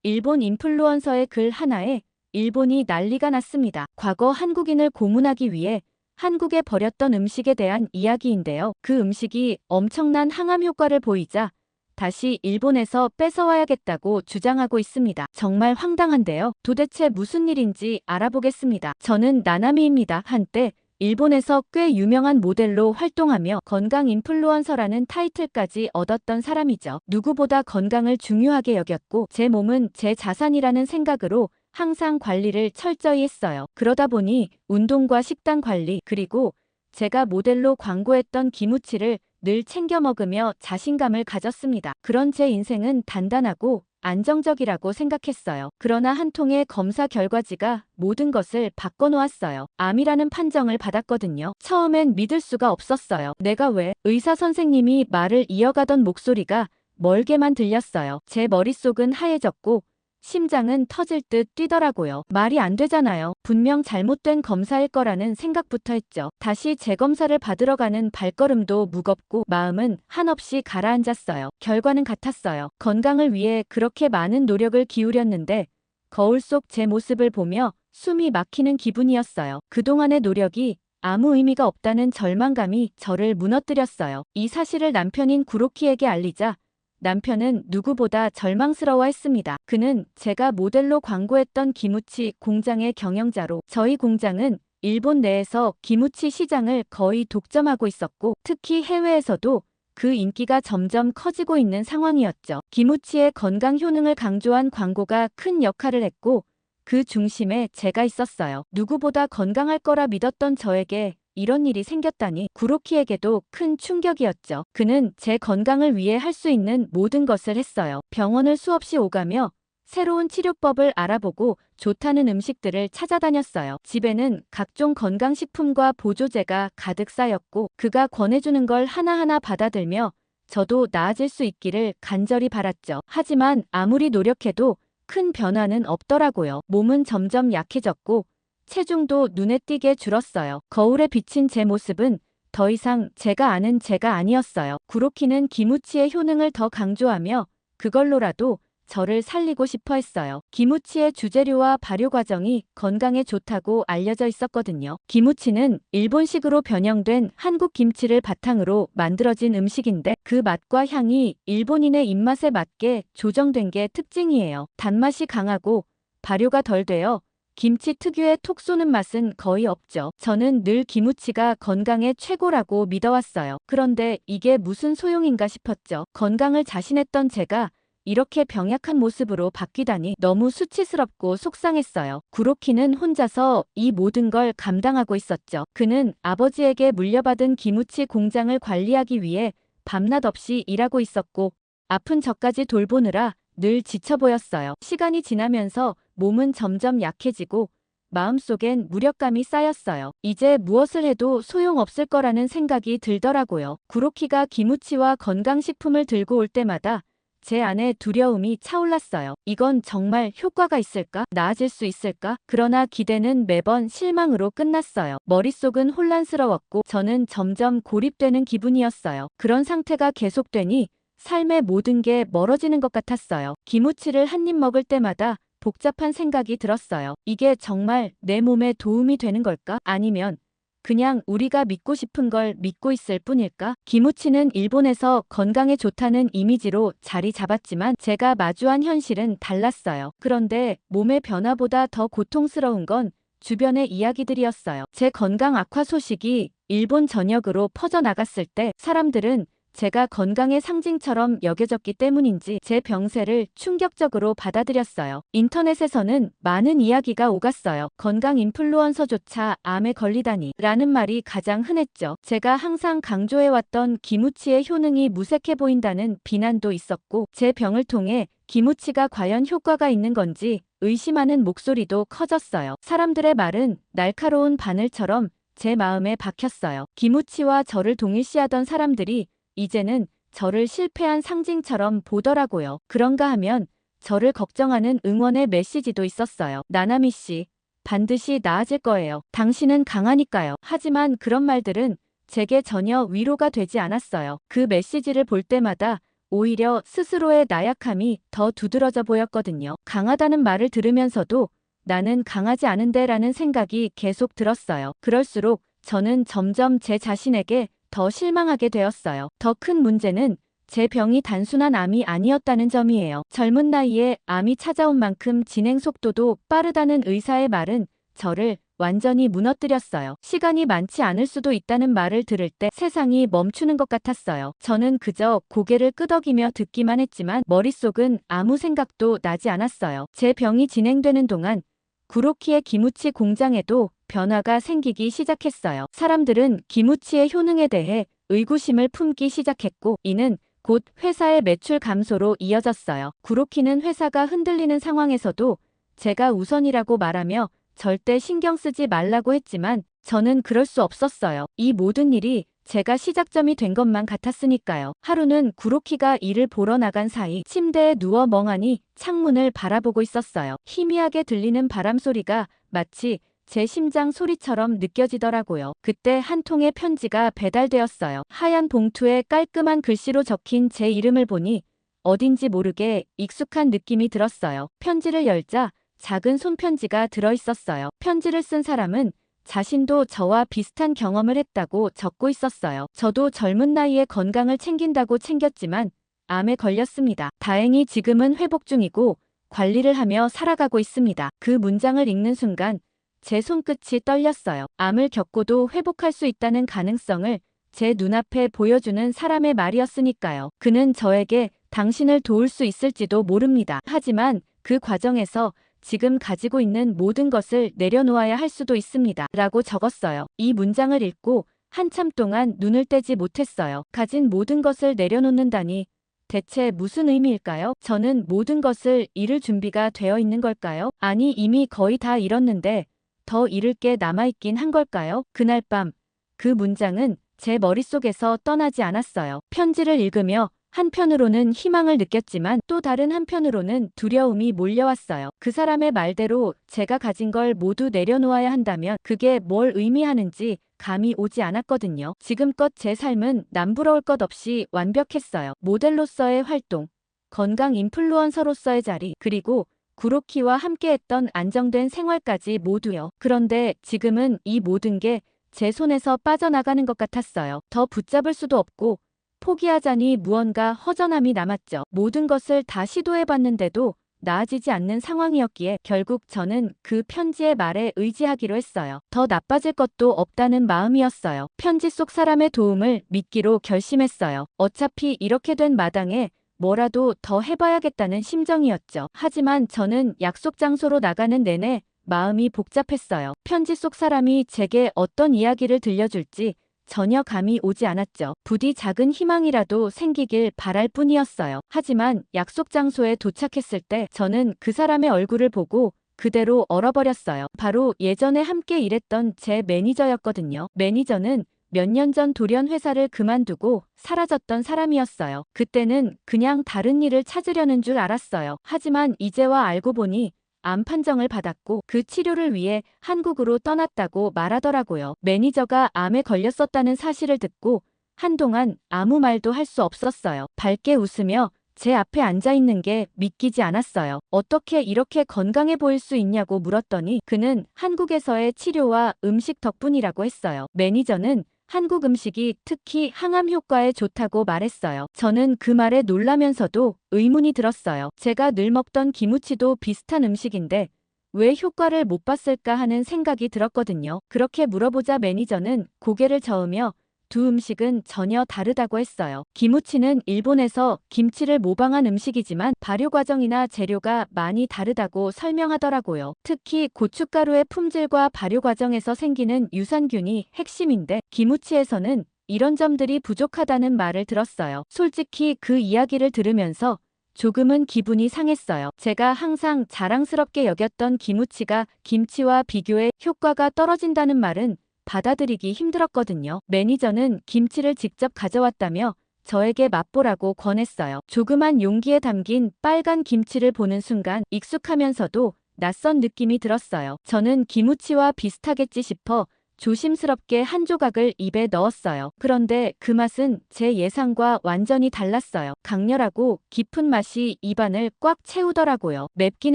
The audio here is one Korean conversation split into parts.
일본 인플루언서의 글 하나에 일본이 난리가 났습니다. 과거 한국인을 고문하기 위해 한국에 버렸던 음식에 대한 이야기인데요. 그 음식이 엄청난 항암 효과를 보이자 다시 일본에서 뺏어와야겠다고 주장하고 있습니다. 정말 황당한데요. 도대체 무슨 일인지 알아보겠습니다. 저는 나나미입니다. 한때 일본에서 꽤 유명한 모델로 활동하며 건강 인플루언서라는 타이틀까지 얻었던 사람이죠. 누구보다 건강을 중요하게 여겼고 제 몸은 제 자산이라는 생각으로 항상 관리를 철저히 했어요. 그러다 보니 운동과 식단 관리 그리고 제가 모델로 광고했던 기무치를 늘 챙겨 먹으며 자신감을 가졌습니다. 그런 제 인생은 단단하고 안정적이라고 생각했어요. 그러나 한 통의 검사 결과지가 모든 것을 바꿔놓았어요. 암이라는 판정을 받았거든요. 처음엔 믿을 수가 없었어요. 내가 왜? 의사 선생님이 말을 이어가던 목소리가 멀게만 들렸어요. 제 머릿속은 하얘졌고 심장은 터질 듯 뛰더라고요. 말이 안 되잖아요. 분명 잘못된 검사일 거라는 생각부터 했죠. 다시 재검사를 받으러 가는 발걸음도 무겁고 마음은 한없이 가라앉았어요. 결과는 같았어요. 건강을 위해 그렇게 많은 노력을 기울였는데 거울 속 제 모습을 보며 숨이 막히는 기분이었어요. 그동안의 노력이 아무 의미가 없다는 절망감이 저를 무너뜨렸어요. 이 사실을 남편인 구로키에게 알리자 남편은 누구보다 절망스러워했습니다. 그는 제가 모델로 광고했던 기무치 공장의 경영자로 저희 공장은 일본 내에서 기무치 시장을 거의 독점하고 있었고 특히 해외에서도 그 인기가 점점 커지고 있는 상황이었죠. 기무치의 건강 효능을 강조한 광고가 큰 역할을 했고 그 중심에 제가 있었어요. 누구보다 건강할 거라 믿었던 저에게 이런 일이 생겼다니 구로키에게도 큰 충격이었죠. 그는 제 건강을 위해 할 수 있는 모든 것을 했어요. 병원을 수없이 오가며 새로운 치료법을 알아보고 좋다는 음식들을 찾아다녔어요. 집에는 각종 건강식품과 보조제가 가득 쌓였고 그가 권해주는 걸 하나하나 받아들며 저도 나아질 수 있기를 간절히 바랐죠. 하지만 아무리 노력해도 큰 변화는 없더라고요. 몸은 점점 약해졌고 체중도 눈에 띄게 줄었어요. 거울에 비친 제 모습은 더 이상 제가 아는 제가 아니었어요. 구로키는 기무치의 효능을 더 강조하며 그걸로라도 저를 살리고 싶어 했어요. 기무치의 주재료와 발효 과정이 건강에 좋다고 알려져 있었거든요. 기무치는 일본식으로 변형된 한국 김치를 바탕으로 만들어진 음식인데 그 맛과 향이 일본인의 입맛에 맞게 조정된 게 특징이에요. 단맛이 강하고 발효가 덜 되어 김치 특유의 톡 쏘는 맛은 거의 없죠. 저는 늘 기무치가 건강에 최고라고 믿어왔어요. 그런데 이게 무슨 소용인가 싶었죠. 건강을 자신했던 제가 이렇게 병약한 모습으로 바뀌다니 너무 수치스럽고 속상했어요. 구로키는 혼자서 이 모든 걸 감당하고 있었죠. 그는 아버지에게 물려받은 기무치 공장을 관리하기 위해 밤낮 없이 일하고 있었고 아픈 저까지 돌보느라 늘 지쳐 보였어요. 시간이 지나면서 몸은 점점 약해지고 마음속엔 무력감이 쌓였어요. 이제 무엇을 해도 소용없을 거라는 생각이 들더라고요. 구로키가 기무치와 건강식품을 들고 올 때마다 제 안에 두려움이 차올랐어요. 이건 정말 효과가 있을까? 나아질 수 있을까? 그러나 기대는 매번 실망으로 끝났어요. 머릿속은 혼란스러웠고 저는 점점 고립되는 기분이었어요. 그런 상태가 계속되니 삶의 모든 게 멀어지는 것 같았어요. 기무치를 한 입 먹을 때마다 복잡한 생각이 들었어요. 이게 정말 내 몸에 도움이 되는 걸까? 아니면 그냥 우리가 믿고 싶은 걸 믿고 있을 뿐일까? 기무치는 일본에서 건강에 좋다는 이미지로 자리 잡았지만 제가 마주한 현실은 달랐어요. 그런데 몸의 변화보다 더 고통스러운 건 주변의 이야기들이었어요. 제 건강 악화 소식이 일본 전역으로 퍼져나갔을 때 사람들은 제가 건강의 상징처럼 여겨졌기 때문인지 제 병세를 충격적으로 받아들였어요. 인터넷에서는 많은 이야기가 오갔어요. 건강 인플루언서조차 암에 걸리다니 라는 말이 가장 흔했죠. 제가 항상 강조해왔던 기무치의 효능이 무색해 보인다는 비난도 있었고 제 병을 통해 기무치가 과연 효과가 있는 건지 의심하는 목소리도 커졌어요. 사람들의 말은 날카로운 바늘처럼 제 마음에 박혔어요. 기무치와 저를 동일시하던 사람들이 이제는 저를 실패한 상징처럼 보더라고요. 그런가 하면 저를 걱정하는 응원의 메시지도 있었어요. 나나미 씨, 반드시 나아질 거예요. 당신은 강하니까요. 하지만 그런 말들은 제게 전혀 위로가 되지 않았어요. 그 메시지를 볼 때마다 오히려 스스로의 나약함이 더 두드러져 보였거든요. 강하다는 말을 들으면서도 나는 강하지 않은데 라는 생각이 계속 들었어요. 그럴수록 저는 점점 제 자신에게 더 실망하게 되었어요. 더 큰 문제는 제 병이 단순한 암이 아니었다는 점이에요. 젊은 나이에 암이 찾아온 만큼 진행 속도도 빠르다는 의사의 말은 저를 완전히 무너뜨렸어요. 시간이 많지 않을 수도 있다는 말을 들을 때 세상이 멈추는 것 같았어요. 저는 그저 고개를 끄덕이며 듣기만 했지만 머릿속은 아무 생각도 나지 않았어요. 제 병이 진행되는 동안 구로키의 기무치 공장에도 변화가 생기기 시작했어요. 사람들은 기무치의 효능에 대해 의구심을 품기 시작했고 이는 곧 회사의 매출 감소로 이어졌어요. 구로키는 회사가 흔들리는 상황에서도 제가 우선이라고 말하며 절대 신경 쓰지 말라고 했지만 저는 그럴 수 없었어요. 이 모든 일이 제가 시작점이 된 것만 같았으니까요. 하루는 구로키가 일을 보러 나간 사이 침대에 누워 멍하니 창문을 바라보고 있었어요. 희미하게 들리는 바람 소리가 마치 제 심장 소리처럼 느껴지더라고요. 그때 한 통의 편지가 배달되었어요. 하얀 봉투에 깔끔한 글씨로 적힌 제 이름을 보니 어딘지 모르게 익숙한 느낌이 들었어요. 편지를 열자 작은 손편지가 들어있었어요. 편지를 쓴 사람은 자신도 저와 비슷한 경험을 했다고 적고 있었어요. 저도 젊은 나이에 건강을 챙긴다고 챙겼지만 암에 걸렸습니다. 다행히 지금은 회복 중이고 관리를 하며 살아가고 있습니다. 그 문장을 읽는 순간 제 손끝이 떨렸어요. 암을 겪고도 회복할 수 있다는 가능성을 제 눈앞에 보여주는 사람의 말이었으니까요. 그는 저에게 당신을 도울 수 있을지도 모릅니다. 하지만 그 과정에서 지금 가지고 있는 모든 것을 내려놓아야 할 수도 있습니다. 라고 적었어요. 이 문장을 읽고 한참 동안 눈을 떼지 못했어요. 가진 모든 것을 내려놓는다니 대체 무슨 의미일까요? 저는 모든 것을 잃을 준비가 되어 있는 걸까요? 아니 이미 거의 다 잃었는데 더 잃을 게 남아있긴 한 걸까요? 그날 밤 그 문장은 제 머릿속에서 떠나지 않았어요. 편지를 읽으며 한편으로는 희망을 느꼈지만 또 다른 한편으로는 두려움이 몰려왔어요. 그 사람의 말대로 제가 가진 걸 모두 내려놓아야 한다면 그게 뭘 의미하는지 감이 오지 않았거든요. 지금껏 제 삶은 남부러울 것 없이 완벽했어요. 모델로서의 활동, 건강 인플루언서로서의 자리, 그리고 구로키와 함께했던 안정된 생활까지 모두요. 그런데 지금은 이 모든 게 제 손에서 빠져나가는 것 같았어요. 더 붙잡을 수도 없고 포기하자니 무언가 허전함이 남았죠. 모든 것을 다 시도해봤는데도 나아지지 않는 상황이었기에 결국 저는 그 편지의 말에 의지하기로 했어요. 더 나빠질 것도 없다는 마음이었어요. 편지 속 사람의 도움을 믿기로 결심했어요. 어차피 이렇게 된 마당에 뭐라도 더 해봐야겠다는 심정이었죠. 하지만 저는 약속 장소로 나가는 내내 마음이 복잡했어요. 편지 속 사람이 제게 어떤 이야기를 들려줄지 전혀 감이 오지 않았죠. 부디 작은 희망이라도 생기길 바랄 뿐이었어요. 하지만 약속 장소에 도착했을 때 저는 그 사람의 얼굴을 보고 그대로 얼어버렸어요. 바로 예전에 함께 일했던 제 매니저였거든요. 매니저는 몇 년 전 돌연 회사를 그만두고 사라졌던 사람이었어요. 그때는 그냥 다른 일을 찾으려는 줄 알았어요. 하지만 이제와 알고 보니 암 판정을 받았고 그 치료를 위해 한국으로 떠났다고 말하더라고요. 매니저가 암에 걸렸었다는 사실을 듣고 한동안 아무 말도 할 수 없었어요. 밝게 웃으며 제 앞에 앉아 있는 게 믿기지 않았어요. 어떻게 이렇게 건강해 보일 수 있냐고 물었더니 그는 한국에서의 치료와 음식 덕분이라고 했어요. 매니저는 한국 음식이 특히 항암 효과에 좋다고 말했어요. 저는 그 말에 놀라면서도 의문이 들었어요. 제가 늘 먹던 기무치도 비슷한 음식인데 왜 효과를 못 봤을까 하는 생각이 들었거든요. 그렇게 물어보자 매니저는 고개를 저으며 두 음식은 전혀 다르다고 했어요. 기무치는 일본에서 김치를 모방한 음식이지만 발효 과정이나 재료가 많이 다르다고 설명하더라고요. 특히 고춧가루의 품질과 발효 과정에서 생기는 유산균이 핵심인데 기무치에서는 이런 점들이 부족하다는 말을 들었어요. 솔직히 그 이야기를 들으면서 조금은 기분이 상했어요. 제가 항상 자랑스럽게 여겼던 기무치가 김치와 비교해 효과가 떨어진다는 말은 받아들이기 힘들었거든요. 매니저는 김치를 직접 가져왔다며 저에게 맛보라고 권했어요. 조그만 용기에 담긴 빨간 김치를 보는 순간 익숙하면서도 낯선 느낌이 들었어요. 저는 기무치와 비슷하겠지 싶어 조심스럽게 한 조각을 입에 넣었어요. 그런데 그 맛은 제 예상과 완전히 달랐어요. 강렬하고 깊은 맛이 입안을 꽉 채우더라고요. 맵긴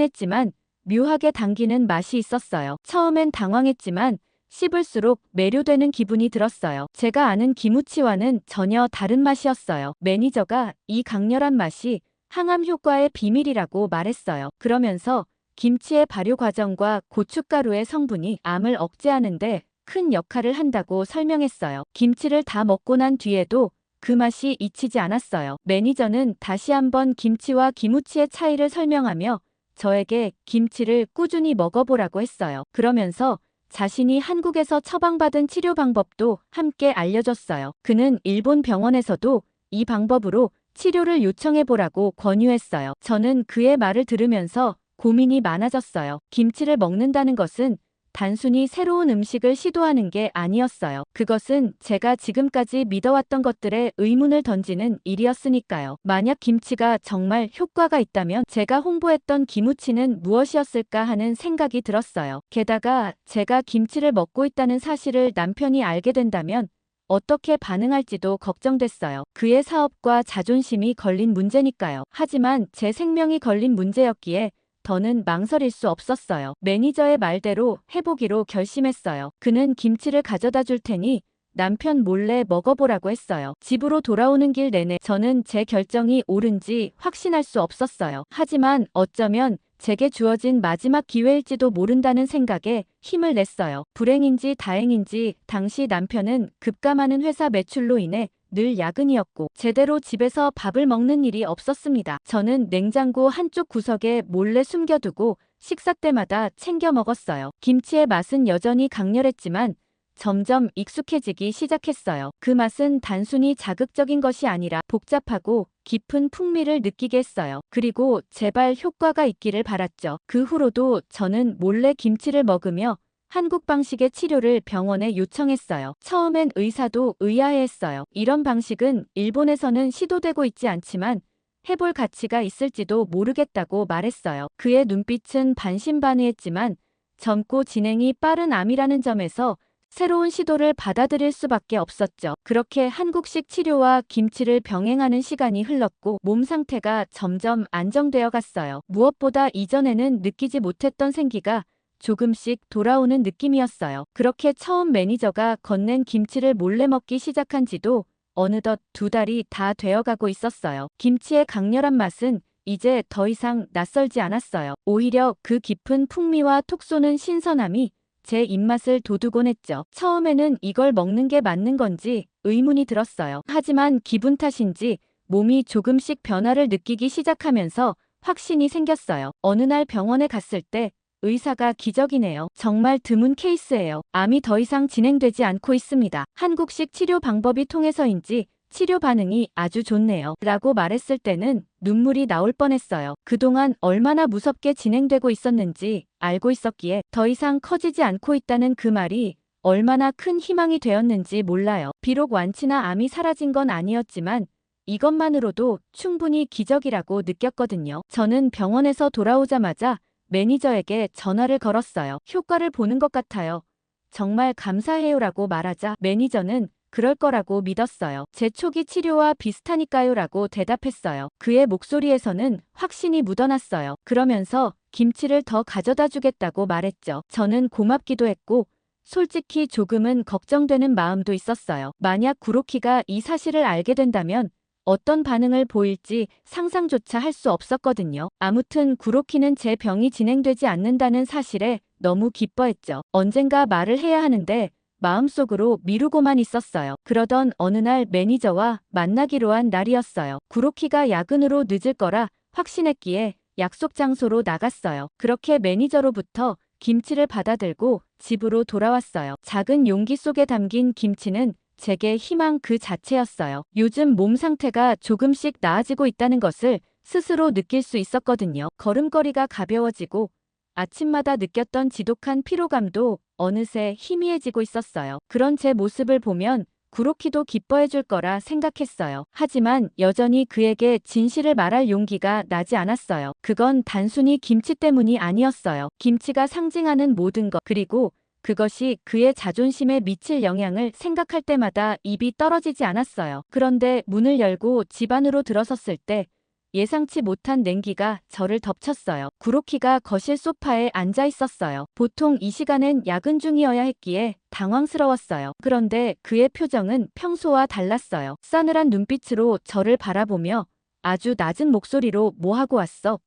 했지만 묘하게 당기는 맛이 있었어요. 처음엔 당황했지만 씹을수록 매료되는 기분이 들었어요. 제가 아는 기무치와는 전혀 다른 맛이었어요. 매니저가 이 강렬한 맛이 항암 효과의 비밀이라고 말했어요. 그러면서 김치의 발효 과정과 고춧가루의 성분이 암을 억제하는데 큰 역할을 한다고 설명했어요. 김치를 다 먹고 난 뒤에도 그 맛이 잊히지 않았어요. 매니저는 다시 한번 김치와 기무치의 차이를 설명하며 저에게 김치를 꾸준히 먹어보라고 했어요. 그러면서 자신이 한국에서 처방받은 치료 방법도 함께 알려줬어요. 그는 일본 병원에서도 이 방법으로 치료를 요청해보라고 권유했어요. 저는 그의 말을 들으면서 고민이 많아졌어요. 김치를 먹는다는 것은 단순히 새로운 음식을 시도하는 게 아니었어요. 그것은 제가 지금까지 믿어왔던 것들에 의문을 던지는 일이었으니까요. 만약 김치가 정말 효과가 있다면 제가 홍보했던 기무치는 무엇이었을까 하는 생각이 들었어요. 게다가 제가 김치를 먹고 있다는 사실을 남편이 알게 된다면 어떻게 반응할지도 걱정됐어요. 그의 사업과 자존심이 걸린 문제니까요. 하지만 제 생명이 걸린 문제였기에 더는 망설일 수 없었어요. 매니저의 말대로 해보기로 결심했어요. 그는 김치를 가져다 줄 테니 남편 몰래 먹어보라고 했어요. 집으로 돌아오는 길 내내 저는 제 결정이 옳은지 확신할 수 없었어요. 하지만 어쩌면 제게 주어진 마지막 기회일지도 모른다는 생각에 힘을 냈어요. 불행인지 다행인지 당시 남편은 급감하는 회사 매출로 인해 늘 야근이었고 제대로 집에서 밥을 먹는 일이 없었습니다. 저는 냉장고 한쪽 구석에 몰래 숨겨두고 식사 때마다 챙겨 먹었어요. 김치의 맛은 여전히 강렬했지만 점점 익숙해지기 시작했어요. 그 맛은 단순히 자극적인 것이 아니라 복잡하고 깊은 풍미를 느끼게 했어요. 그리고 제발 효과가 있기를 바랐죠. 그 후로도 저는 몰래 김치를 먹으며 한국 방식의 치료를 병원에 요청했어요. 처음엔 의사도 의아해했어요. 이런 방식은 일본에서는 시도되고 있지 않지만 해볼 가치가 있을지도 모르겠다고 말했어요. 그의 눈빛은 반신반의했지만 젊고 진행이 빠른 암이라는 점에서 새로운 시도를 받아들일 수밖에 없었죠. 그렇게 한국식 치료와 김치를 병행하는 시간이 흘렀고 몸 상태가 점점 안정되어 갔어요. 무엇보다 이전에는 느끼지 못했던 생기가 조금씩 돌아오는 느낌이었어요. 그렇게 처음 매니저가 건넨 김치를 몰래 먹기 시작한 지도 어느덧 2달이 다 되어가고 있었어요. 김치의 강렬한 맛은 이제 더 이상 낯설지 않았어요. 오히려 그 깊은 풍미와 톡 쏘는 신선함이 제 입맛을 돋우곤 했죠. 처음에는 이걸 먹는 게 맞는 건지 의문이 들었어요. 하지만 기분 탓인지 몸이 조금씩 변화를 느끼기 시작하면서 확신이 생겼어요. 어느 날 병원에 갔을 때 의사가 기적이네요. 정말 드문 케이스예요. 암이 더 이상 진행되지 않고 있습니다. 한국식 치료 방법이 통해서인지 치료 반응이 아주 좋네요. 라고 말했을 때는 눈물이 나올 뻔했어요. 그동안 얼마나 무섭게 진행되고 있었는지 알고 있었기에 더 이상 커지지 않고 있다는 그 말이 얼마나 큰 희망이 되었는지 몰라요. 비록 완치나 암이 사라진 건 아니었지만 이것만으로도 충분히 기적이라고 느꼈거든요. 저는 병원에서 돌아오자마자 매니저에게 전화를 걸었어요. 효과를 보는 것 같아요. 정말 감사해요라고 말하자 매니저는 그럴 거라고 믿었어요. 제 초기 치료와 비슷하니까요 라고 대답했어요. 그의 목소리에서는 확신이 묻어났어요. 그러면서 김치를 더 가져다 주겠다고 말했죠. 저는 고맙기도 했고 솔직히 조금은 걱정되는 마음도 있었어요. 만약 구로키가 이 사실을 알게 된다면 어떤 반응을 보일지 상상조차 할 수 없었거든요. 아무튼 구로키는 제 병이 진행되지 않는다는 사실에 너무 기뻐했죠. 언젠가 말을 해야 하는데 마음속으로 미루고만 있었어요. 그러던 어느 날 매니저와 만나기로 한 날이었어요. 구로키가 야근으로 늦을 거라 확신했기에 약속 장소로 나갔어요. 그렇게 매니저로부터 김치를 받아들고 집으로 돌아왔어요. 작은 용기 속에 담긴 김치는 제게 희망 그 자체였어요. 요즘 몸 상태가 조금씩 나아지고 있다는 것을 스스로 느낄 수 있었거든요. 걸음걸이가 가벼워지고 아침마다 느꼈던 지독한 피로감도 어느새 희미해지고 있었어요. 그런 제 모습을 보면 구로키도 기뻐해줄 거라 생각했어요. 하지만 여전히 그에게 진실을 말할 용기가 나지 않았어요. 그건 단순히 김치 때문이 아니었어요. 김치가 상징하는 모든 것, 그리고 그것이 그의 자존심에 미칠 영향을 생각할 때마다 입이 떨어지지 않았어요. 그런데 문을 열고 집 안으로 들어섰을 때 예상치 못한 냉기가 저를 덮쳤어요. 구로키가 거실 소파에 앉아 있었어요. 보통 이 시간엔 야근 중이어야 했기에 당황스러웠어요. 그런데 그의 표정은 평소와 달랐어요. 싸늘한 눈빛으로 저를 바라보며 아주 낮은 목소리로 "뭐 하고 왔어?"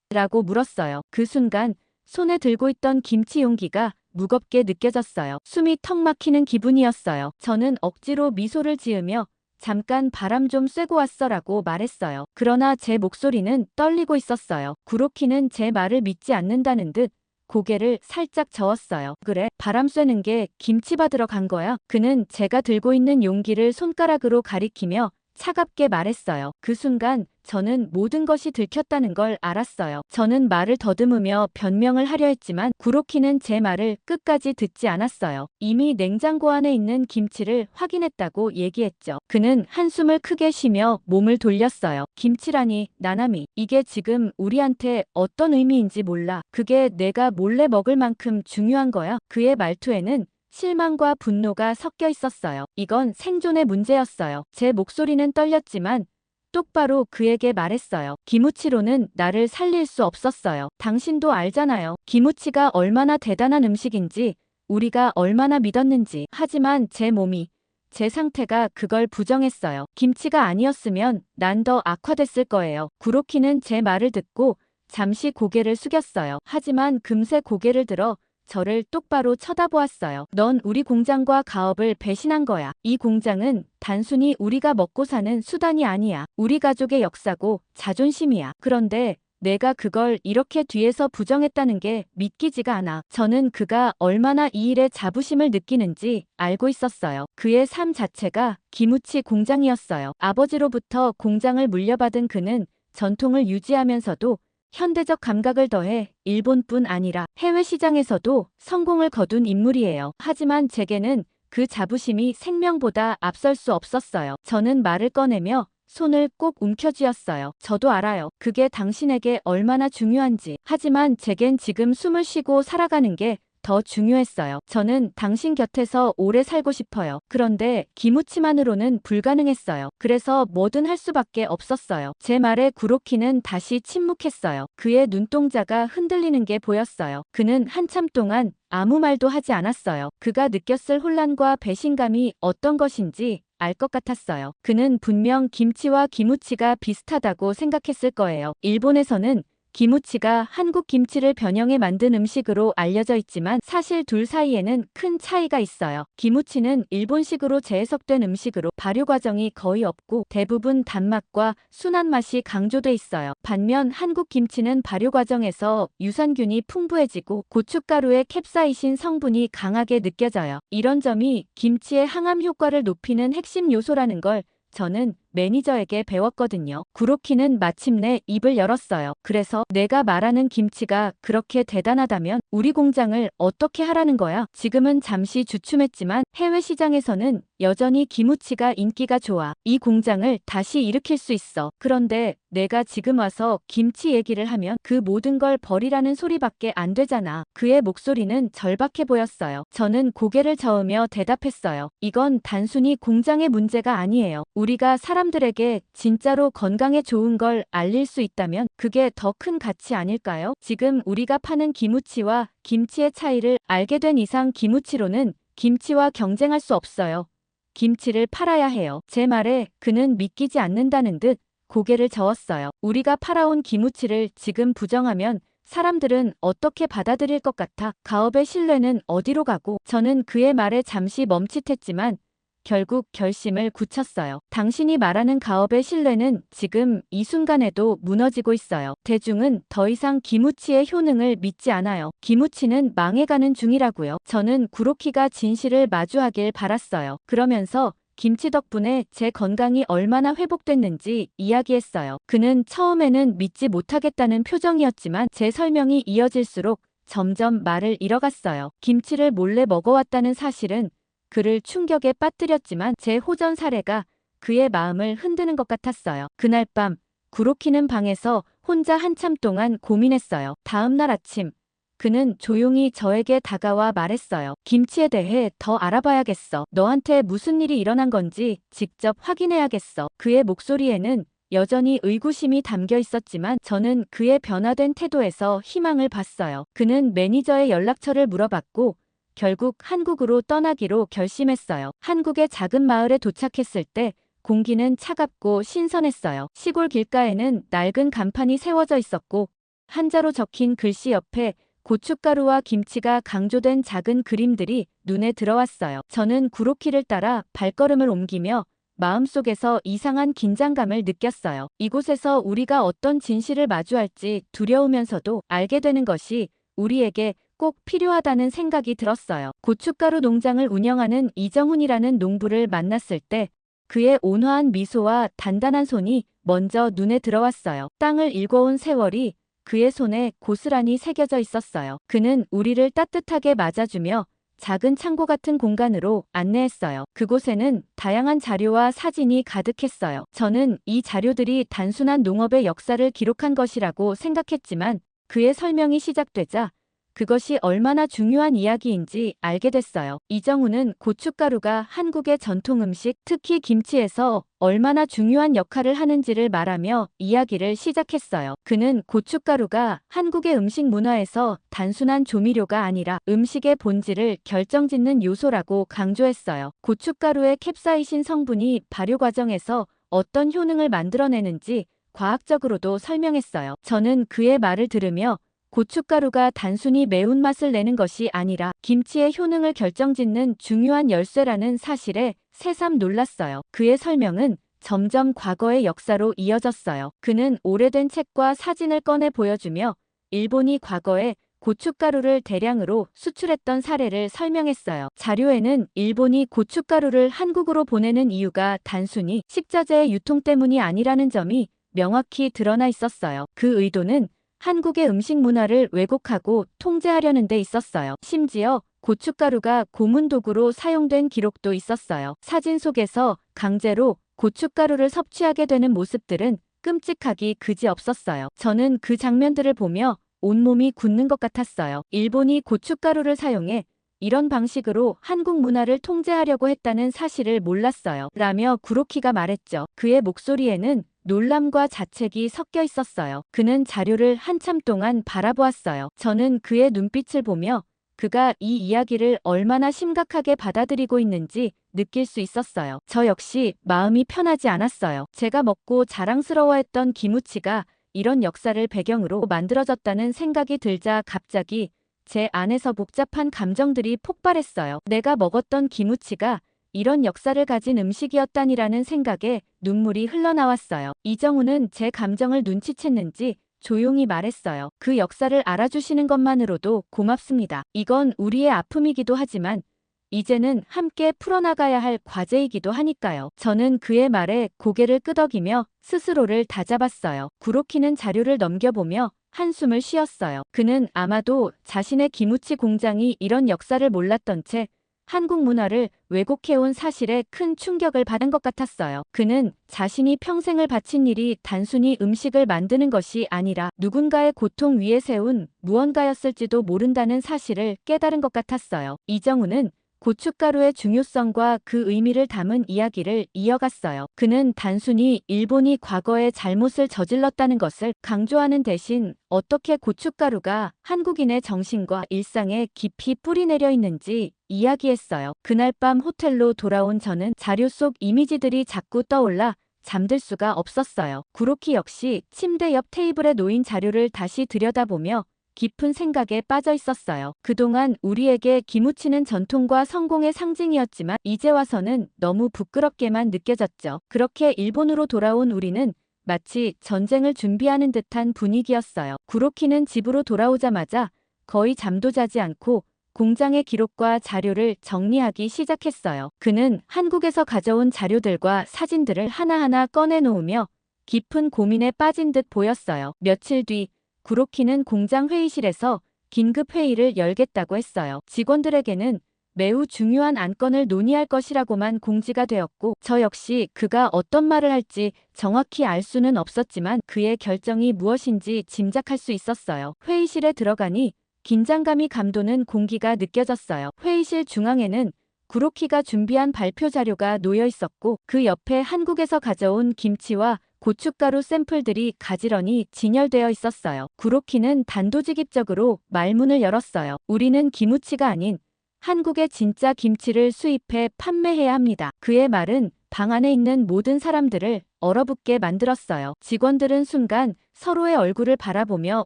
라고 물었어요. 그 순간 손에 들고 있던 김치 용기가 무겁게 느껴졌어요. 숨이 턱 막히는 기분이었어요. 저는 억지로 미소를 지으며 "잠깐 바람 좀 쐬고 왔어라고 말했어요. 그러나 제 목소리는 떨리고 있었어요. 구로키는 제 말을 믿지 않는다는 듯 고개를 살짝 저었어요. "그래, 바람 쐬는 게 김치 받으러 간 거야?" 그는 제가 들고 있는 용기를 손가락으로 가리키며 차갑게 말했어요. 그 순간 저는 모든 것이 들켰다는 걸 알았어요. 저는 말을 더듬으며 변명을 하려 했지만 구로키는 제 말을 끝까지 듣지 않았어요. 이미 냉장고 안에 있는 김치를 확인했다고 얘기했죠. 그는 한숨을 크게 쉬며 몸을 돌렸어요. "김치라니, 나나미. 이게 지금 우리한테 어떤 의미인지 몰라. 그게 내가 몰래 먹을 만큼 중요한 거야?" 그의 말투에는 실망과 분노가 섞여 있었어요. 이건 생존의 문제였어요. 제 목소리는 떨렸지만 똑바로 그에게 말했어요. "기무치로는 나를 살릴 수 없었어요. 당신도 알잖아요. 기무치가 얼마나 대단한 음식인지, 우리가 얼마나 믿었는지. 하지만 제 몸이, 제 상태가 그걸 부정했어요. 김치가 아니었으면 난 더 악화됐을 거예요." 구로키는 제 말을 듣고 잠시 고개를 숙였어요. 하지만 금세 고개를 들어 저를 똑바로 쳐다보았어요. "넌 우리 공장과 가업을 배신한 거야. 이 공장은 단순히 우리가 먹고 사는 수단이 아니야. 우리 가족의 역사고 자존심이야. 그런데 내가 그걸 이렇게 뒤에서 부정했다는 게 믿기지가 않아." 저는 그가 얼마나 이 일에 자부심을 느끼는지 알고 있었어요. 그의 삶 자체가 기무치 공장이었어요. 아버지로부터 공장을 물려받은 그는 전통을 유지하면서도 현대적 감각을 더해 일본뿐 아니라 해외 시장에서도 성공을 거둔 인물이에요. 하지만 제게는 그 자부심이 생명보다 앞설 수 없었어요. 저는 말을 꺼내며 손을 꼭 움켜쥐었어요. "저도 알아요. 그게 당신에게 얼마나 중요한지. 하지만 제겐 지금 숨을 쉬고 살아가는 게 더 중요했어요. 저는 당신 곁에서 오래 살고 싶어요. 그런데 기무치만으로는 불가능했어요. 그래서 뭐든 할 수밖에 없었어요." 제 말에 구로키는 다시 침묵했어요. 그의 눈동자가 흔들리는 게 보였어요. 그는 한참 동안 아무 말도 하지 않았어요. 그가 느꼈을 혼란과 배신감이 어떤 것인지 알 것 같았어요. 그는 분명 김치와 기무치가 비슷하다고 생각했을 거예요. 일본에서는 기무치가 한국 김치를 변형해 만든 음식으로 알려져 있지만 사실 둘 사이에는 큰 차이가 있어요. 기무치는 일본식으로 재해석된 음식으로 발효 과정이 거의 없고 대부분 단맛과 순한 맛이 강조돼 있어요. 반면 한국 김치는 발효 과정에서 유산균이 풍부해지고 고춧가루의 캡사이신 성분이 강하게 느껴져요. 이런 점이 김치의 항암 효과를 높이는 핵심 요소라는 걸 저는 매니저에게 배웠거든요. 구로키는 마침내 입을 열었어요. "그래서 내가 말하는 김치가 그렇게 대단하다면 우리 공장을 어떻게 하라는 거야?" 지금은 잠시 주춤했지만 해외 시장에서는 여전히 기무치가 인기가 좋아. 이 공장을 다시 일으킬 수 있어. 그런데 내가 지금 와서 김치 얘기를 하면 그 모든 걸 버리라는 소리밖에 안 되잖아. 그의 목소리는 절박해 보였어요. 저는 고개를 저으며 대답했어요. "이건 단순히 공장의 문제가 아니에요. 우리가 사람들에게 진짜로 건강에 좋은 걸 알릴 수 있다면 그게 더 큰 가치 아닐까요? 지금 우리가 파는 기무치와 김치의 차이를 알게 된 이상 기무치로는 김치와 경쟁할 수 없어요. 김치를 팔아야 해요." 제 말에 그는 믿기지 않는다는 듯 고개를 저었어요. "우리가 팔아온 기무치를 지금 부정하면 사람들은 어떻게 받아들일 것 같아? 가업의 신뢰는 어디로 가고?" 저는 그의 말에 잠시 멈칫했지만 결국 결심을 굳혔어요. "당신이 말하는 가업의 신뢰는 지금 이 순간에도 무너지고 있어요. 대중은 더 이상 기무치의 효능을 믿지 않아요. 기무치는 망해가는 중이라고요." 저는 구로키가 진실을 마주하길 바랐어요. 그러면서 김치 덕분에 제 건강이 얼마나 회복됐는지 이야기했어요. 그는 처음에는 믿지 못하겠다는 표정이었지만 제 설명이 이어질수록 점점 말을 잃어갔어요. 김치를 몰래 먹어왔다는 사실은 그를 충격에 빠뜨렸지만 제 호전 사례가 그의 마음을 흔드는 것 같았어요. 그날 밤 구로키는 방에서 혼자 한참 동안 고민했어요. 다음 날 아침 그는 조용히 저에게 다가와 말했어요. 김치에 대해 더 알아봐야겠어. 너한테 무슨 일이 일어난 건지 직접 확인해야겠어. 그의 목소리에는 여전히 의구심이 담겨 있었지만 저는 그의 변화된 태도에서 희망을 봤어요. 그는 매니저의 연락처를 물어봤고 결국 한국으로 떠나기로 결심했어요. 한국의 작은 마을에 도착했을 때 공기는 차갑고 신선했어요. 시골 길가에는 낡은 간판이 세워져 있었고 한자로 적힌 글씨 옆에 고춧가루와 김치가 강조된 작은 그림들이 눈에 들어왔어요. 저는 구로키를 따라 발걸음을 옮기며 마음속에서 이상한 긴장감을 느꼈어요. 이곳에서 우리가 어떤 진실을 마주할지 두려우면서도 알게 되는 것이 우리에게 꼭 필요하다는 생각이 들었어요. 고춧가루 농장을 운영하는 이정훈이라는 농부를 만났을 때 그의 온화한 미소와 단단한 손이 먼저 눈에 들어왔어요. 땅을 일궈온 세월이 그의 손에 고스란히 새겨져 있었어요. 그는 우리를 따뜻하게 맞아주며 작은 창고 같은 공간으로 안내했어요. 그곳에는 다양한 자료와 사진이 가득했어요. 저는 이 자료들이 단순한 농업의 역사를 기록한 것이라고 생각했지만 그의 설명이 시작되자 그것이 얼마나 중요한 이야기인지 알게 됐어요. 이정우는 고춧가루가 한국의 전통 음식, 특히 김치에서 얼마나 중요한 역할을 하는지를 말하며 이야기를 시작했어요. 그는 고춧가루가 한국의 음식 문화에서 단순한 조미료가 아니라 음식의 본질을 결정짓는 요소라고 강조했어요. 고춧가루의 캡사이신 성분이 발효 과정에서 어떤 효능을 만들어내는지 과학적으로도 설명했어요. 저는 그의 말을 들으며 고춧가루가 단순히 매운맛을 내는 것이 아니라 김치의 효능을 결정짓는 중요한 열쇠라는 사실에 새삼 놀랐어요. 그의 설명은 점점 과거의 역사로 이어졌어요. 그는 오래된 책과 사진을 꺼내 보여주며 일본이 과거에 고춧가루를 대량으로 수출했던 사례를 설명했어요. 자료에는 일본이 고춧가루를 한국으로 보내는 이유가 단순히 식자재의 유통 때문이 아니라는 점이 명확히 드러나 있었어요. 그 의도는 한국의 음식 문화를 왜곡하고 통제하려는 데 있었어요. 심지어 고춧가루가 고문 도구로 사용된 기록도 있었어요. 사진 속에서 강제로 고춧가루를 섭취하게 되는 모습들은 끔찍하기 그지없었어요. 저는 그 장면들을 보며 온몸이 굳는 것 같았어요. 일본이 고춧가루를 사용해 이런 방식으로 한국 문화를 통제하려고 했다는 사실을 몰랐어요. 라며 구로키가 말했죠. 그의 목소리에는 놀람과 자책이 섞여 있었어요. 그는 자료를 한참 동안 바라보았어요. 저는 그의 눈빛을 보며 그가 이 이야기를 얼마나 심각하게 받아들이고 있는지 느낄 수 있었어요. 저 역시 마음이 편하지 않았어요. 제가 먹고 자랑스러워했던 기무치가 이런 역사를 배경으로 만들어졌다는 생각이 들자 갑자기 제 안에서 복잡한 감정들이 폭발했어요. 내가 먹었던 기무치가 이런 역사를 가진 음식이었다니라는 생각에 눈물이 흘러나왔어요. 이정우는 제 감정을 눈치챘는지 조용히 말했어요. 그 역사를 알아주시는 것만으로도 고맙습니다. 이건 우리의 아픔이기도 하지만 이제는 함께 풀어나가야 할 과제이기도 하니까요. 저는 그의 말에 고개를 끄덕이며 스스로를 다잡았어요. 구로키는 자료를 넘겨보며 한숨을 쉬었어요. 그는 아마도 자신의 기무치 공장이 이런 역사를 몰랐던 채 한국 문화를 왜곡해온 사실에 큰 충격을 받은 것 같았어요. 그는 자신이 평생을 바친 일이 단순히 음식을 만드는 것이 아니라 누군가의 고통 위에 세운 무언가였을지도 모른다는 사실을 깨달은 것 같았어요. 이정우는 고춧가루의 중요성과 그 의미를 담은 이야기를 이어갔어요. 그는 단순히 일본이 과거에 잘못을 저질렀다는 것을 강조하는 대신 어떻게 고춧가루가 한국인의 정신과 일상에 깊이 뿌리내려 있는지 이야기했어요. 그날 밤 호텔로 돌아온 저는 자료 속 이미지들이 자꾸 떠올라 잠들 수가 없었어요. 구로키 역시 침대 옆 테이블에 놓인 자료를 다시 들여다보며 깊은 생각에 빠져 있었어요. 그동안 우리에게 기무치는 전통과 성공의 상징이었지만 이제 와서는 너무 부끄럽게만 느껴졌죠. 그렇게 일본으로 돌아온 우리는 마치 전쟁을 준비하는 듯한 분위기였어요. 구로키는 집으로 돌아오자마자 거의 잠도 자지 않고 공장의 기록과 자료를 정리하기 시작했어요. 그는 한국에서 가져온 자료들과 사진들을 하나하나 꺼내놓으며 깊은 고민에 빠진 듯 보였어요. 며칠 뒤 구로키는 공장 회의실에서 긴급 회의를 열겠다고 했어요. 직원들에게는 매우 중요한 안건을 논의할 것이라고만 공지가 되었고 저 역시 그가 어떤 말을 할지 정확히 알 수는 없었지만 그의 결정이 무엇인지 짐작할 수 있었어요. 회의실에 들어가니 긴장감이 감도는 공기가 느껴졌어요. 회의실 중앙에는 구로키가 준비한 발표 자료가 놓여 있었고 그 옆에 한국에서 가져온 김치와 고춧가루 샘플들이 가지런히 진열되어 있었어요. 구로키는 단도직입적으로 말문을 열었어요. 우리는 기무치가 아닌 한국의 진짜 김치를 수입해 판매해야 합니다. 그의 말은 방 안에 있는 모든 사람들을 얼어붙게 만들었어요. 직원들은 순간 서로의 얼굴을 바라보며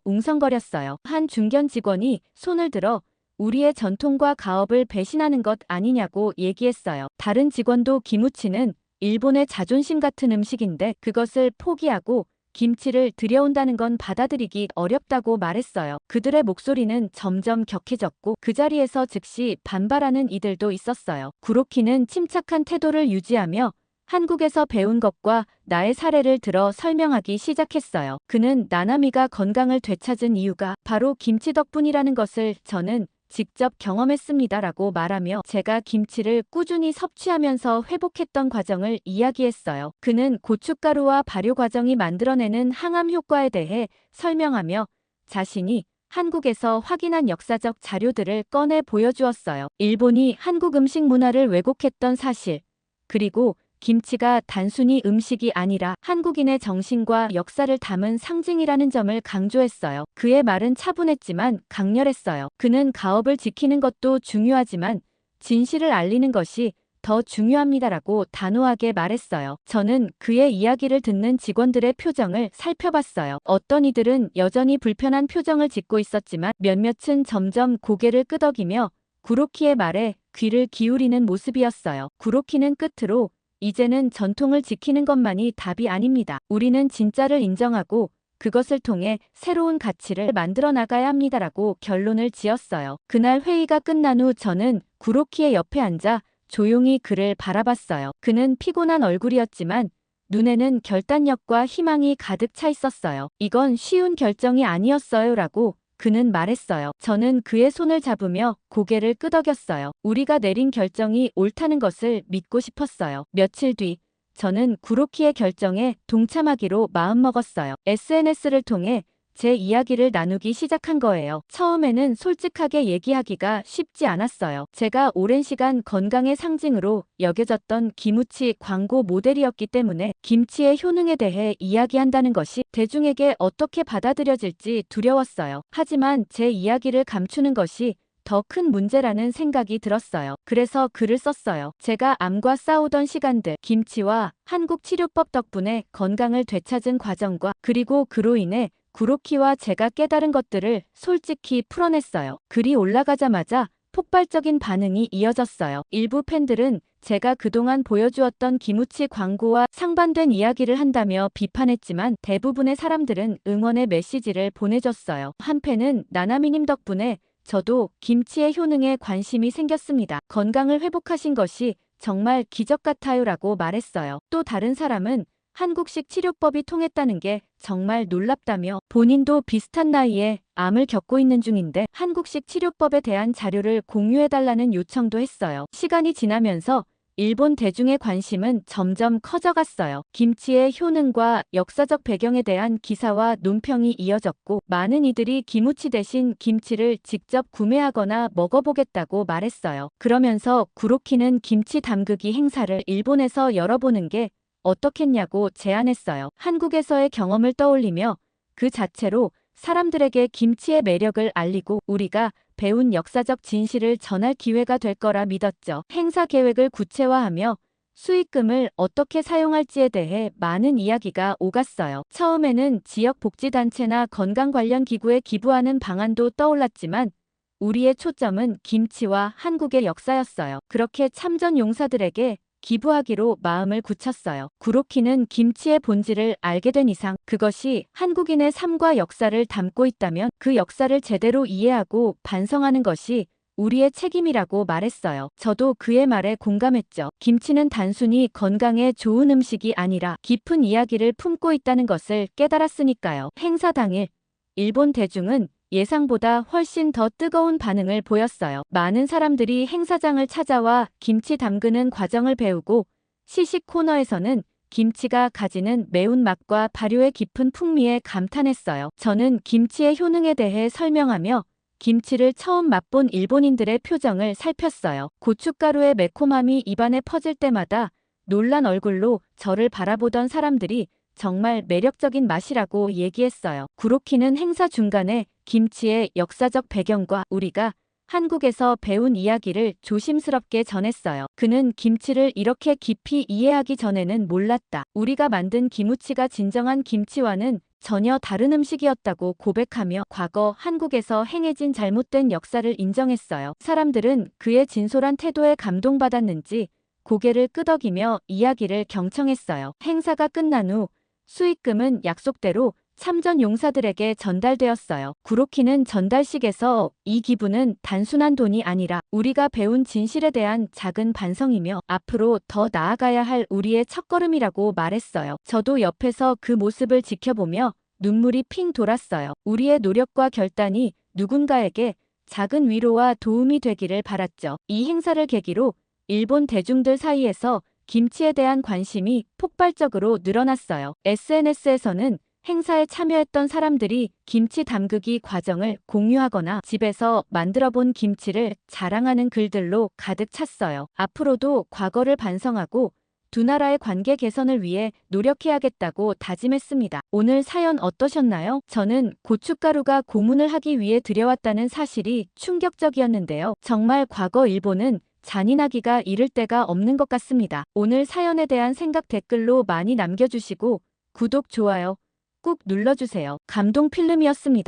웅성거렸어요. 한 중견 직원이 손을 들어 우리의 전통과 가업을 배신하는 것 아니냐고 얘기했어요. 다른 직원도 기무치는 일본의 자존심 같은 음식인데 그것을 포기하고 김치를 들여온다는 건 받아들이기 어렵다고 말했어요. 그들의 목소리는 점점 격해졌고 그 자리에서 즉시 반발하는 이들도 있었어요. 구로키는 침착한 태도를 유지하며 한국에서 배운 것과 나의 사례를 들어 설명하기 시작했어요. 그는 나나미가 건강을 되찾은 이유가 바로 김치 덕분이라는 것을 저는 직접 경험했습니다라고 말하며 제가 김치를 꾸준히 섭취하면서 회복했던 과정을 이야기했어요. 그는 고춧가루와 발효 과정이 만들어내는 항암 효과에 대해 설명하며 자신이 한국에서 확인한 역사적 자료들을 꺼내 보여주었어요. 일본이 한국 음식 문화를 왜곡했던 사실, 그리고 김치가 단순히 음식이 아니라 한국인의 정신과 역사를 담은 상징이라는 점을 강조했어요. 그의 말은 차분했지만 강렬했어요. 그는 가업을 지키는 것도 중요하지만 진실을 알리는 것이 더 중요합니다라고 단호하게 말했어요. 저는 그의 이야기를 듣는 직원들의 표정을 살펴봤어요. 어떤 이들은 여전히 불편한 표정을 짓고 있었지만 몇몇은 점점 고개를 끄덕이며 구로키의 말에 귀를 기울이는 모습이었어요. 구로키는 끝으로 이제는 전통을 지키는 것만이 답이 아닙니다. 우리는 진짜를 인정하고 그것을 통해 새로운 가치를 만들어 나가야 합니다라고 결론을 지었어요. 그날 회의가 끝난 후 저는 구로키의 옆에 앉아 조용히 그를 바라봤어요. 그는 피곤한 얼굴이었지만 눈에는 결단력과 희망이 가득 차 있었어요. 이건 쉬운 결정이 아니었어요라고 그는 말했어요. 저는 그의 손을 잡으며 고개를 끄덕였어요. 우리가 내린 결정이 옳다는 것을 믿고 싶었어요. 며칠 뒤 저는 구로키의 결정에 동참하기로 마음먹었어요. SNS를 통해 제 이야기를 나누기 시작한 거예요. 처음에는 솔직하게 얘기하기가 쉽지 않았어요. 제가 오랜 시간 건강의 상징으로 여겨졌던 기무치 광고 모델이었기 때문에 김치의 효능에 대해 이야기한다는 것이 대중에게 어떻게 받아들여질지 두려웠어요. 하지만 제 이야기를 감추는 것이 더 큰 문제라는 생각이 들었어요. 그래서 글을 썼어요. 제가 암과 싸우던 시간들, 김치와 한국 치료법 덕분에 건강을 되찾은 과정과 그리고 그로 인해 구로키와 제가 깨달은 것들을 솔직히 풀어냈어요. 글이 올라가자마자 폭발적인 반응이 이어졌어요. 일부 팬들은 제가 그동안 보여주었던 기무치 광고와 상반된 이야기를 한다며 비판했지만 대부분의 사람들은 응원의 메시지를 보내줬어요. 한 팬은 나나미님 덕분에 저도 김치의 효능에 관심이 생겼습니다. 건강을 회복하신 것이 정말 기적 같아요라고 말했어요. 또 다른 사람은 한국식 치료법이 통했다는 게 정말 놀랍다며 본인도 비슷한 나이에 암을 겪고 있는 중인데 한국식 치료법에 대한 자료를 공유해달라는 요청도 했어요. 시간이 지나면서 일본 대중의 관심은 점점 커져갔어요. 김치의 효능과 역사적 배경에 대한 기사와 논평이 이어졌고 많은 이들이 기무치 대신 김치를 직접 구매하거나 먹어보겠다고 말했어요. 그러면서 구로키는 김치 담그기 행사를 일본에서 열어보는 게 어떻겠냐고 제안했어요. 한국에서의 경험을 떠올리며 그 자체로 사람들에게 김치의 매력을 알리고 우리가 배운 역사적 진실을 전할 기회가 될 거라 믿었죠. 행사 계획을 구체화하며 수익금을 어떻게 사용할지에 대해 많은 이야기가 오갔어요. 처음에는 지역 복지단체나 건강 관련 기구에 기부하는 방안도 떠올랐지만 우리의 초점은 김치와 한국의 역사였어요. 그렇게 참전 용사들에게 기부하기로 마음을 굳혔어요. 구로키는 김치의 본질을 알게 된 이상 그것이 한국인의 삶과 역사를 담고 있다면 그 역사를 제대로 이해하고 반성하는 것이 우리의 책임이라고 말했어요. 저도 그의 말에 공감했죠. 김치는 단순히 건강에 좋은 음식이 아니라 깊은 이야기를 품고 있다는 것을 깨달았으니까요. 행사 당일 일본 대중은 예상보다 훨씬 더 뜨거운 반응을 보였어요. 많은 사람들이 행사장을 찾아와 김치 담그는 과정을 배우고 시식 코너에서는 김치가 가지는 매운맛과 발효의 깊은 풍미에 감탄했어요. 저는 김치의 효능에 대해 설명하며 김치를 처음 맛본 일본인들의 표정을 살폈어요. 고춧가루의 매콤함이 입안에 퍼질 때마다 놀란 얼굴로 저를 바라보던 사람들이 정말 매력적인 맛이라고 얘기했어요. 구로키는 행사 중간에 김치의 역사적 배경과 우리가 한국에서 배운 이야기를 조심스럽게 전했어요. 그는 김치를 이렇게 깊이 이해하기 전에는 몰랐다. 우리가 만든 기무치가 진정한 김치와는 전혀 다른 음식이었다고 고백하며 과거 한국에서 행해진 잘못된 역사를 인정했어요. 사람들은 그의 진솔한 태도에 감동받았는지 고개를 끄덕이며 이야기를 경청했어요. 행사가 끝난 후 수익금은 약속대로 참전 용사들에게 전달되었어요. 구로키는 전달식에서 이 기부는 단순한 돈이 아니라 우리가 배운 진실에 대한 작은 반성이며 앞으로 더 나아가야 할 우리의 첫걸음이라고 말했어요. 저도 옆에서 그 모습을 지켜보며 눈물이 핑 돌았어요. 우리의 노력과 결단이 누군가에게 작은 위로와 도움이 되기를 바랐죠. 이 행사를 계기로 일본 대중들 사이에서 김치에 대한 관심이 폭발적으로 늘어났어요. SNS에서는 행사에 참여했던 사람들이 김치 담그기 과정을 공유하거나 집에서 만들어 본 김치를 자랑하는 글들로 가득 찼어요. 앞으로도 과거를 반성하고 두 나라의 관계 개선을 위해 노력해야겠다고 다짐했습니다. 오늘 사연 어떠셨나요? 저는 고춧가루가 고문을 하기 위해 들여왔다는 사실이 충격적이었는데요. 정말 과거 일본은 잔인하기가 이를 데가 없는 것 같습니다. 오늘 사연에 대한 생각 댓글로 많이 남겨주시고 구독, 좋아요 꾹 눌러주세요. 감동 필름이었습니다.